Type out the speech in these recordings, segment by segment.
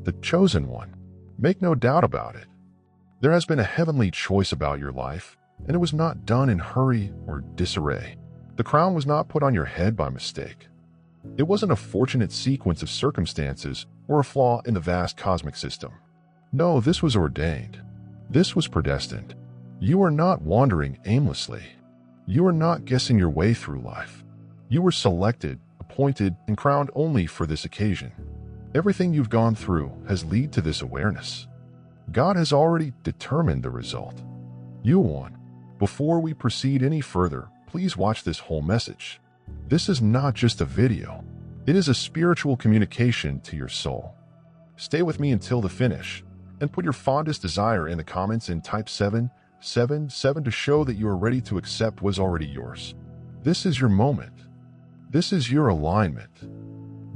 the chosen one. Make no doubt about it. There has been a heavenly choice about your life, and it was not done in hurry or disarray. The crown was not put on your head by mistake. It wasn't a fortunate sequence of circumstances or a flaw in the vast cosmic system. No, this was ordained. This was predestined. You are not wandering aimlessly. You are not guessing your way through life. You were selected, appointed, and crowned only for this occasion. Everything you've gone through has led to this awareness. God has already determined the result. You won. Before we proceed any further, please watch this whole message. This is not just a video. It is a spiritual communication to your soul. Stay with me until the finish, and put your fondest desire in the comments and type 777 to show that you are ready to accept what's already yours. This is your moment. This is your alignment.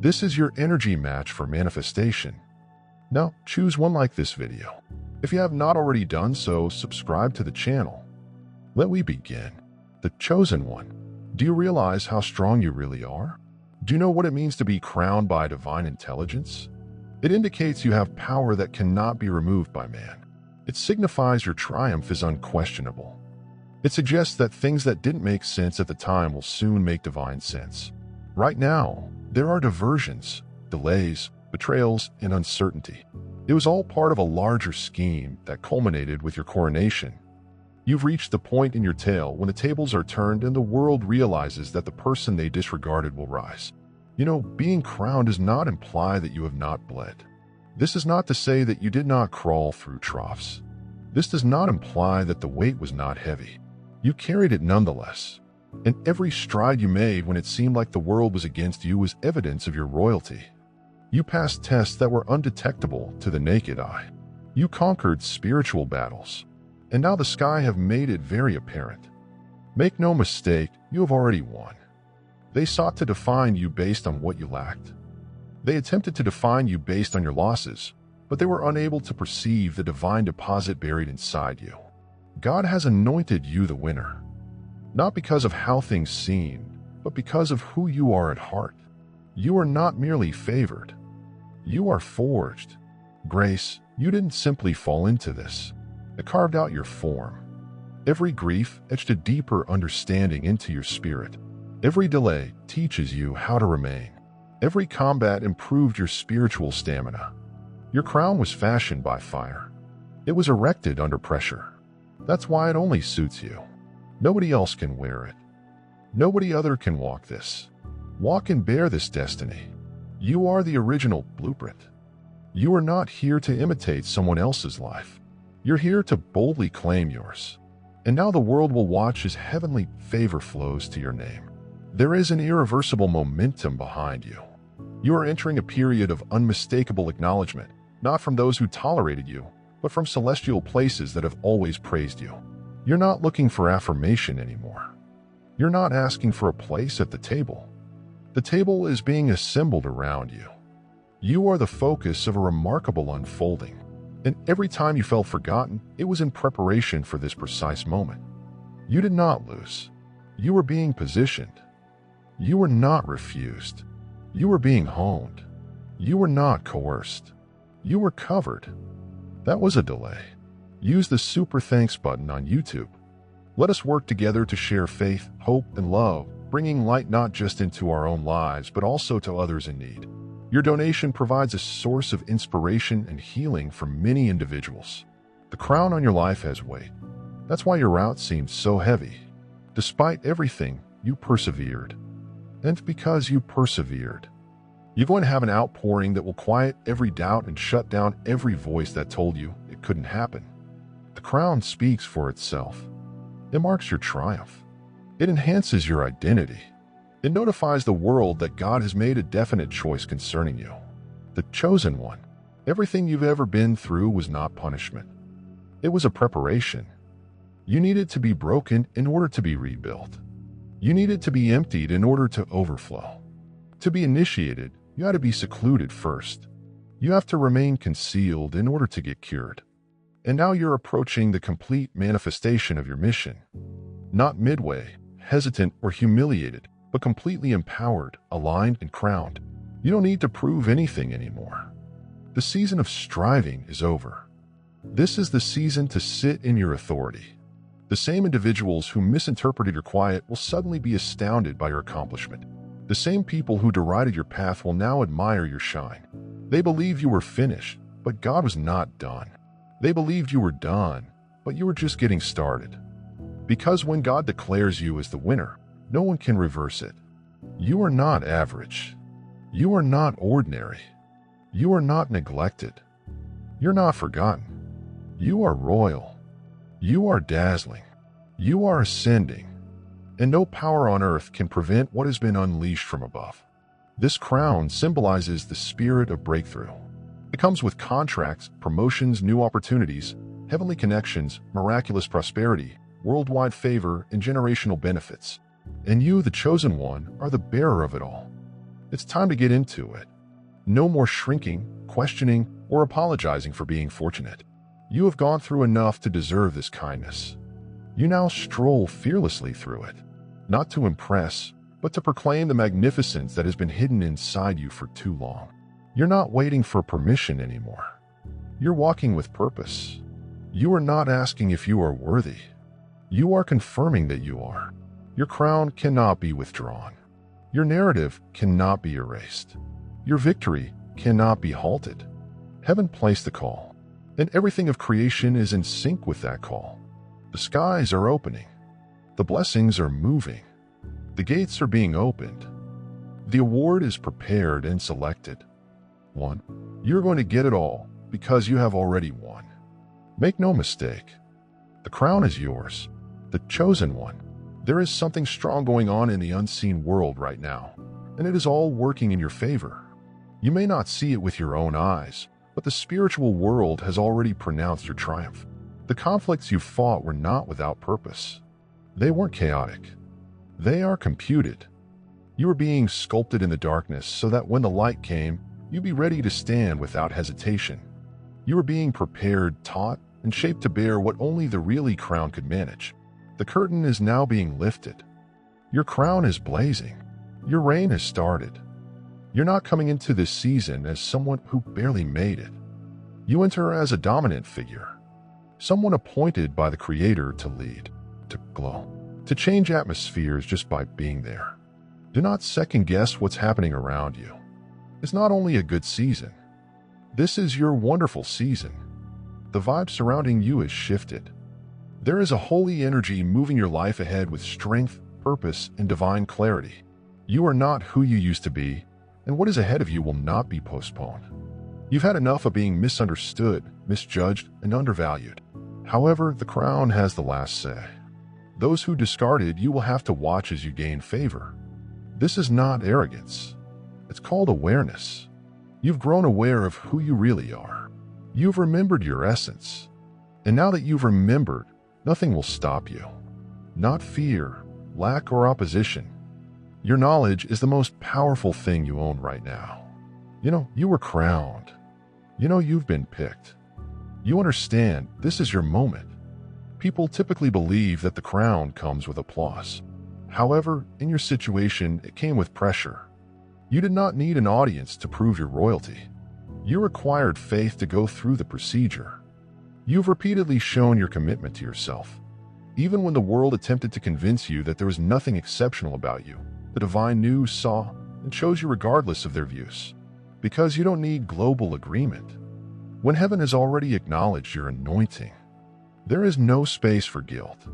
This is your energy match for manifestation. Now, choose one like this video. If you have not already done so, subscribe to the channel. Let we begin. The chosen one. Do you realize how strong you really are? Do you know what it means to be crowned by divine intelligence? It indicates you have power that cannot be removed by man. It signifies your triumph is unquestionable. It suggests that things that didn't make sense at the time will soon make divine sense. Right now, there are diversions, delays, betrayals, and uncertainty. It was all part of a larger scheme that culminated with your coronation. You've reached the point in your tale when the tables are turned and the world realizes that the person they disregarded will rise. You know, being crowned does not imply that you have not bled. This is not to say that you did not crawl through troughs. This does not imply that the weight was not heavy. You carried it nonetheless. And every stride you made when it seemed like the world was against you was evidence of your royalty. You passed tests that were undetectable to the naked eye. You conquered spiritual battles. And now the sky have made it very apparent. Make no mistake, you have already won. They sought to define you based on what you lacked. They attempted to define you based on your losses, but they were unable to perceive the divine deposit buried inside you. God has anointed you the winner, not because of how things seemed, but because of who you are at heart. You are not merely favored. You are forged. Grace, you didn't simply fall into this. It carved out your form. Every grief etched a deeper understanding into your spirit. Every delay teaches you how to remain. Every combat improved your spiritual stamina. Your crown was fashioned by fire. It was erected under pressure. That's why it only suits you. Nobody else can wear it. Nobody other can walk this. Walk and bear this destiny. You are the original blueprint. You are not here to imitate someone else's life. You're here to boldly claim yours. And now the world will watch as heavenly favor flows to your name. There is an irreversible momentum behind you. You are entering a period of unmistakable acknowledgement, not from those who tolerated you, but from celestial places that have always praised you. You're not looking for affirmation anymore. You're not asking for a place at the table. The table is being assembled around you. You are the focus of a remarkable unfolding. And every time you felt forgotten, it was in preparation for this precise moment. You did not lose. You were being positioned. You were not refused. You were being honed. You were not coerced. You were covered. That was a delay. Use the super thanks button on YouTube. Let us work together to share faith, hope, and love, bringing light not just into our own lives, but also to others in need. Your donation provides a source of inspiration and healing for many individuals. The crown on your life has weight. That's why your route seems so heavy. Despite everything, you persevered. And because you persevered, you're going to have an outpouring that will quiet every doubt and shut down every voice that told you it couldn't happen. The crown speaks for itself. It marks your triumph. It enhances your identity. It notifies the world that God has made a definite choice concerning you. The chosen one. Everything you've ever been through was not punishment. It was a preparation. You needed to be broken in order to be rebuilt. You needed to be emptied in order to overflow. To be initiated, you had to be secluded first. You have to remain concealed in order to get cured. And now you're approaching the complete manifestation of your mission. Not midway, hesitant, or humiliated, but completely empowered, aligned, and crowned. You don't need to prove anything anymore. The season of striving is over. This is the season to sit in your authority. The same individuals who misinterpreted your quiet will suddenly be astounded by your accomplishment. The same people who derided your path will now admire your shine. They believed you were finished, but God was not done. They believed you were done, but you were just getting started. Because when God declares you as the winner, no one can reverse it. You are not average. You are not ordinary. You are not neglected. You're not forgotten. You are royal. You are dazzling. You are ascending. And no power on earth can prevent what has been unleashed from above. This crown symbolizes the spirit of breakthrough. It comes with contracts, promotions, new opportunities, heavenly connections, miraculous prosperity, worldwide favor, and generational benefits. And you, the chosen one, are the bearer of it all. It's time to get into it. No more shrinking, questioning, or apologizing for being fortunate. You have gone through enough to deserve this kindness. You now stroll fearlessly through it, not to impress, but to proclaim the magnificence that has been hidden inside you for too long. You're not waiting for permission anymore. You're walking with purpose. You are not asking if you are worthy. You are confirming that you are. Your crown cannot be withdrawn. Your narrative cannot be erased. Your victory cannot be halted. Heaven placed the call, and everything of creation is in sync with that call. The skies are opening. The blessings are moving. The gates are being opened. The award is prepared and selected. 1. You're going to get it all because you have already won. Make no mistake. The crown is yours, the chosen one. There is something strong going on in the unseen world right now, and it is all working in your favor. You may not see it with your own eyes, but the spiritual world has already pronounced your triumph. The conflicts you fought were not without purpose. They weren't chaotic. They are computed. You were being sculpted in the darkness so that when the light came, you'd be ready to stand without hesitation. You were being prepared, taught, and shaped to bear what only the really crown could manage. The curtain is now being lifted. Your crown is blazing. Your reign has started. You're not coming into this season as someone who barely made it. You enter as a dominant figure, someone appointed by the Creator to lead, to glow, to change atmospheres just by being there. Do not second-guess what's happening around you. It's not only a good season. This is your wonderful season. The vibe surrounding you is shifted. There is a holy energy moving your life ahead with strength, purpose, and divine clarity. You are not who you used to be, and what is ahead of you will not be postponed. You've had enough of being misunderstood, misjudged, and undervalued. However, the crown has the last say. Those who discarded you will have to watch as you gain favor. This is not arrogance. It's called awareness. You've grown aware of who you really are. You've remembered your essence. And now that you've remembered, nothing will stop you. Not fear, lack, or opposition. Your knowledge is the most powerful thing you own right now. You were crowned. You've been picked. You understand this is your moment. People typically believe that the crown comes with applause. However, in your situation, it came with pressure. You did not need an audience to prove your royalty. You required faith to go through the procedure. You've repeatedly shown your commitment to yourself. Even when the world attempted to convince you that there was nothing exceptional about you, the divine knew, saw, and chose you regardless of their views. Because you don't need global agreement. When heaven has already acknowledged your anointing, there is no space for guilt.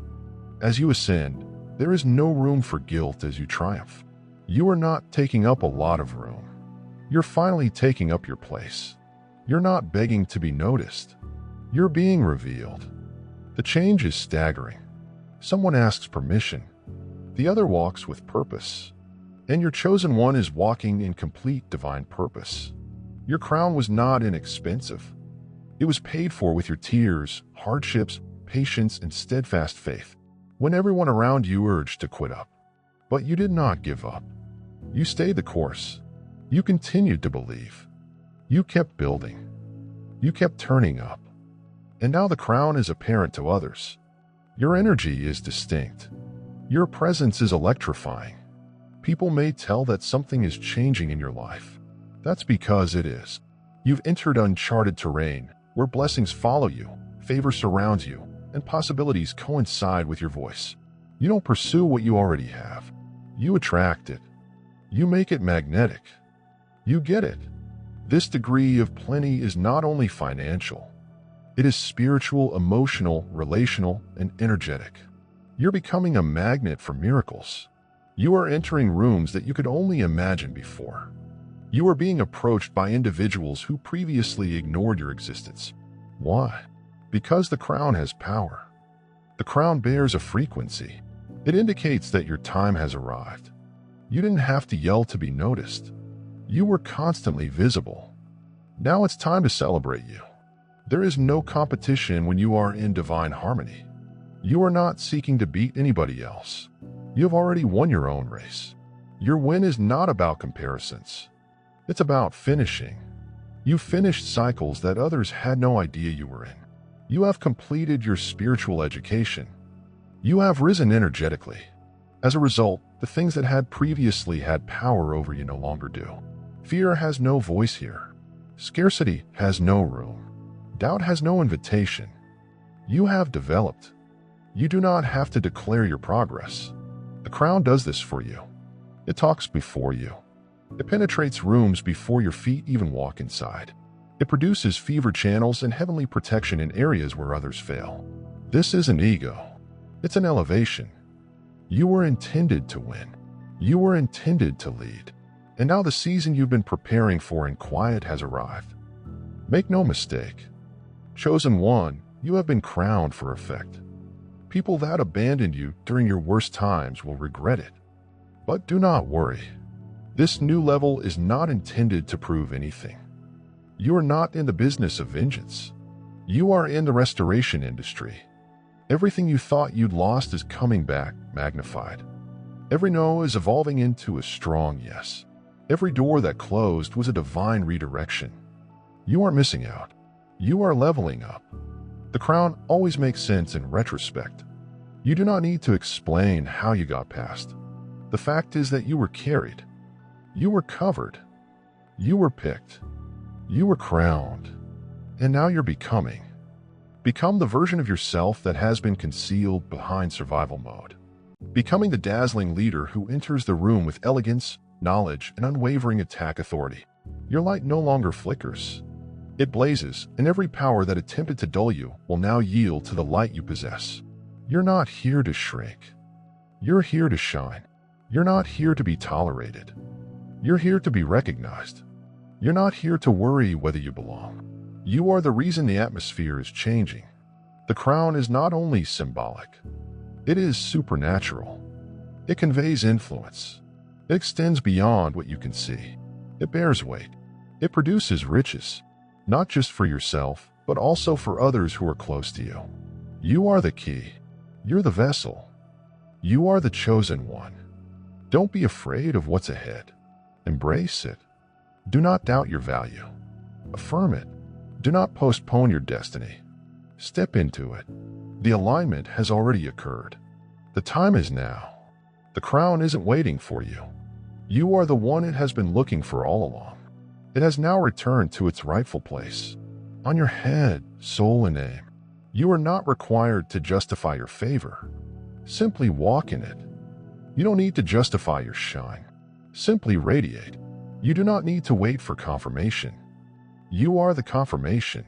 As you ascend, there is no room for guilt as you triumph. You are not taking up a lot of room. You're finally taking up your place. You're not begging to be noticed. You're being revealed. The change is staggering. Someone asks permission. The other walks with purpose. And your chosen one is walking in complete divine purpose. Your crown was not inexpensive. It was paid for with your tears, hardships, patience, and steadfast faith. When everyone around you urged to quit up. But you did not give up. You stayed the course. You continued to believe. You kept building. You kept turning up. And now the crown is apparent to others. Your energy is distinct. Your presence is electrifying. People may tell that something is changing in your life. That's because it is. You've entered uncharted terrain where blessings follow you, favor surrounds you, and possibilities coincide with your voice. You don't pursue what you already have. You attract it. You make it magnetic. You get it. This degree of plenty is not only financial. It is spiritual, emotional, relational, and energetic. You're becoming a magnet for miracles. You are entering rooms that you could only imagine before. You are being approached by individuals who previously ignored your existence. Why? Because the crown has power. The crown bears a frequency. It indicates that your time has arrived. You didn't have to yell to be noticed. You were constantly visible. Now it's time to celebrate you. There is no competition when you are in divine harmony. You are not seeking to beat anybody else. You have already won your own race. Your win is not about comparisons. It's about finishing. You finished cycles that others had no idea you were in. You have completed your spiritual education. You have risen energetically. As a result, the things that had previously had power over you no longer do. Fear has no voice here. Scarcity has no room. Doubt has no invitation. You have developed. You do not have to declare your progress. The crown does this for you. It talks before you. It penetrates rooms before your feet even walk inside. It produces fever channels and heavenly protection in areas where others fail. This isn't ego. It's an elevation. You were intended to win. You were intended to lead. And now the season you've been preparing for in quiet has arrived. Make no mistake. Chosen one, you have been crowned for effect. People that abandoned you during your worst times will regret it. But do not worry. This new level is not intended to prove anything. You are not in the business of vengeance. You are in the restoration industry. Everything you thought you'd lost is coming back, magnified. Every no is evolving into a strong yes. Every door that closed was a divine redirection. You aren't missing out. You are leveling up. The crown always makes sense in retrospect. You do not need to explain how you got past. The fact is that you were carried. You were covered. You were picked. You were crowned. And now you're becoming. Become the version of yourself that has been concealed behind survival mode. Becoming the dazzling leader who enters the room with elegance, knowledge, and unwavering attack authority. Your light no longer flickers. It blazes, and every power that attempted to dull you will now yield to the light you possess. You're not here to shrink. You're here to shine. You're not here to be tolerated. You're here to be recognized. You're not here to worry whether you belong. You are the reason the atmosphere is changing. The crown is not only symbolic. It is supernatural. It conveys influence. It extends beyond what you can see. It bears weight. It produces riches, not just for yourself, but also for others who are close to you. You are the key. You're the vessel. You are the chosen one. Don't be afraid of what's ahead. Embrace it. Do not doubt your value. Affirm it. Do not postpone your destiny. Step into it. The alignment has already occurred. The time is now. The crown isn't waiting for you. You are the one it has been looking for all along. It has now returned to its rightful place. On your head, soul, and aim. You are not required to justify your favor. Simply walk in it. You don't need to justify your shine. Simply radiate. You do not need to wait for confirmation. You are the confirmation.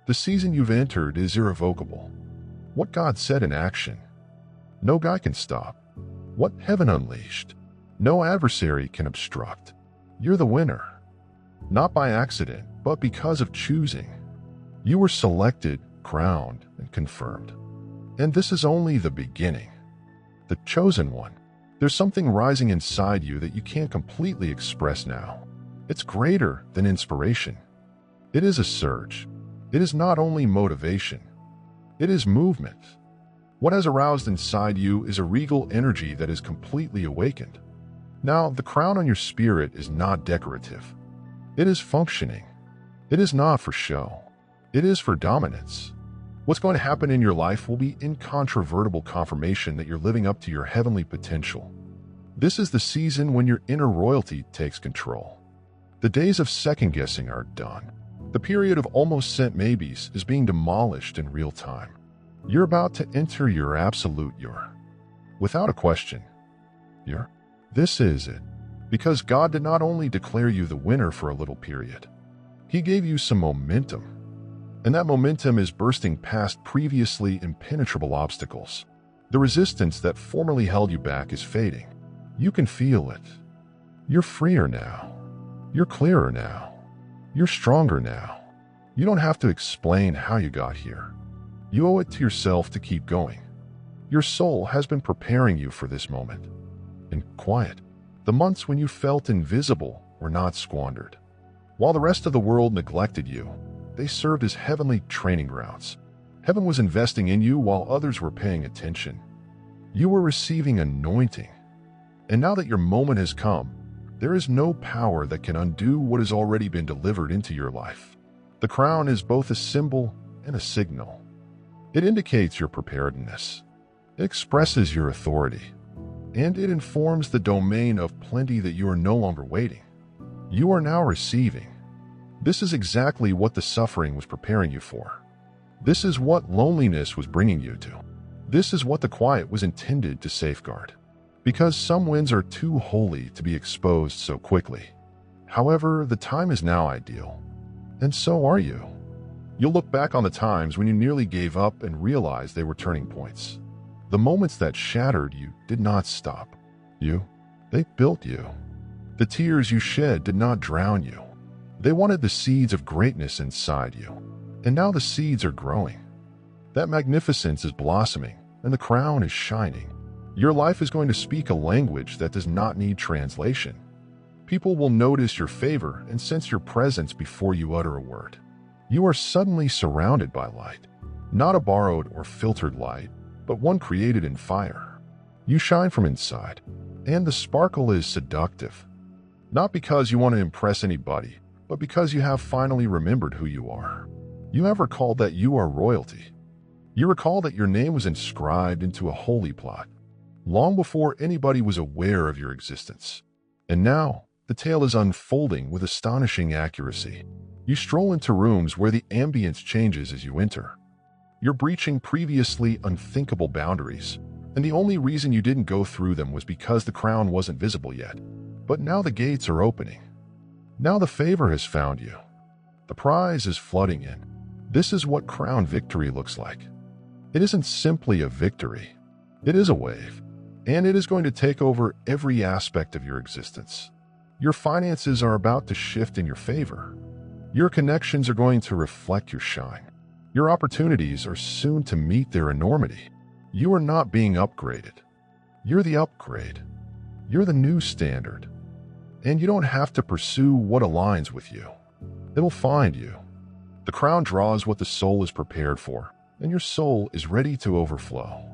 The season you've entered is irrevocable. What God said in action, no guy can stop. What heaven unleashed, no adversary can obstruct. You're the winner. Not by accident, but because of choosing. You were selected, crowned, and confirmed. And this is only the beginning. The chosen one. There's something rising inside you that you can't completely express now. It's greater than inspiration. It is a surge. It is not only motivation. It is movement. What has aroused inside you is a regal energy that is completely awakened. Now, the crown on your spirit is not decorative. It is functioning. It is not for show. It is for dominance. What's going to happen in your life will be incontrovertible confirmation that you're living up to your heavenly potential. This is the season when your inner royalty takes control. The days of second-guessing are done. The period of almost sent maybes is being demolished in real time. You're about to enter your absolute you're. Without a question, you're. This is it. Because God did not only declare you the winner for a little period, He gave you some momentum. And that momentum is bursting past previously impenetrable obstacles. The resistance that formerly held you back is fading. You can feel it. You're freer now. You're clearer now. You're stronger now. You don't have to explain how you got here. You owe it to yourself to keep going. Your soul has been preparing you for this moment. In quiet, the months when you felt invisible were not squandered. While the rest of the world neglected you, they served as heavenly training grounds. Heaven was investing in you while others were paying attention. You were receiving anointing. And now that your moment has come, there is no power that can undo what has already been delivered into your life. The crown is both a symbol and a signal. It indicates your preparedness. It expresses your authority. And it informs the domain of plenty that you are no longer waiting. You are now receiving. This is exactly what the suffering was preparing you for. This is what loneliness was bringing you to. This is what the quiet was intended to safeguard. Because some winds are too holy to be exposed so quickly. However, the time is now ideal. And so are you. You'll look back on the times when you nearly gave up and realized they were turning points. The moments that shattered you did not stop you. They built you. The tears you shed did not drown you. They wanted the seeds of greatness inside you. And now the seeds are growing. That magnificence is blossoming, and the crown is shining. Your life is going to speak a language that does not need translation. People will notice your favor and sense your presence before you utter a word. You are suddenly surrounded by light, not a borrowed or filtered light, but one created in fire. You shine from inside, and the sparkle is seductive. Not because you want to impress anybody, but because you have finally remembered who you are. You have recalled that you are royalty. You recall that your name was inscribed into a holy plot, long before anybody was aware of your existence. And now, the tale is unfolding with astonishing accuracy. You stroll into rooms where the ambience changes as you enter. You're breaching previously unthinkable boundaries, and the only reason you didn't go through them was because the crown wasn't visible yet. But now the gates are opening. Now the favor has found you. The prize is flooding in. This is what crown victory looks like. It isn't simply a victory. It is a wave, and it is going to take over every aspect of your existence. Your finances are about to shift in your favor. Your connections are going to reflect your shine. Your opportunities are soon to meet their enormity. You are not being upgraded. You're the upgrade. You're the new standard. And you don't have to pursue what aligns with you. It'll find you. The crown draws what the soul is prepared for, and your soul is ready to overflow.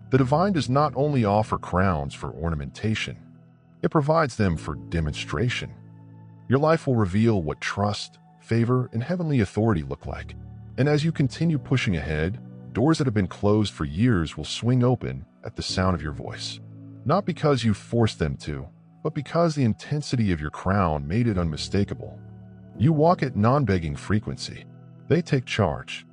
The divine does not only offer crowns for ornamentation, it provides them for demonstration. Your life will reveal what trust, favor, and heavenly authority look like. And as you continue pushing ahead, doors that have been closed for years will swing open at the sound of your voice. Not because you forced them to, but because the intensity of your crown made it unmistakable. You walk at non-begging frequency. They take charge.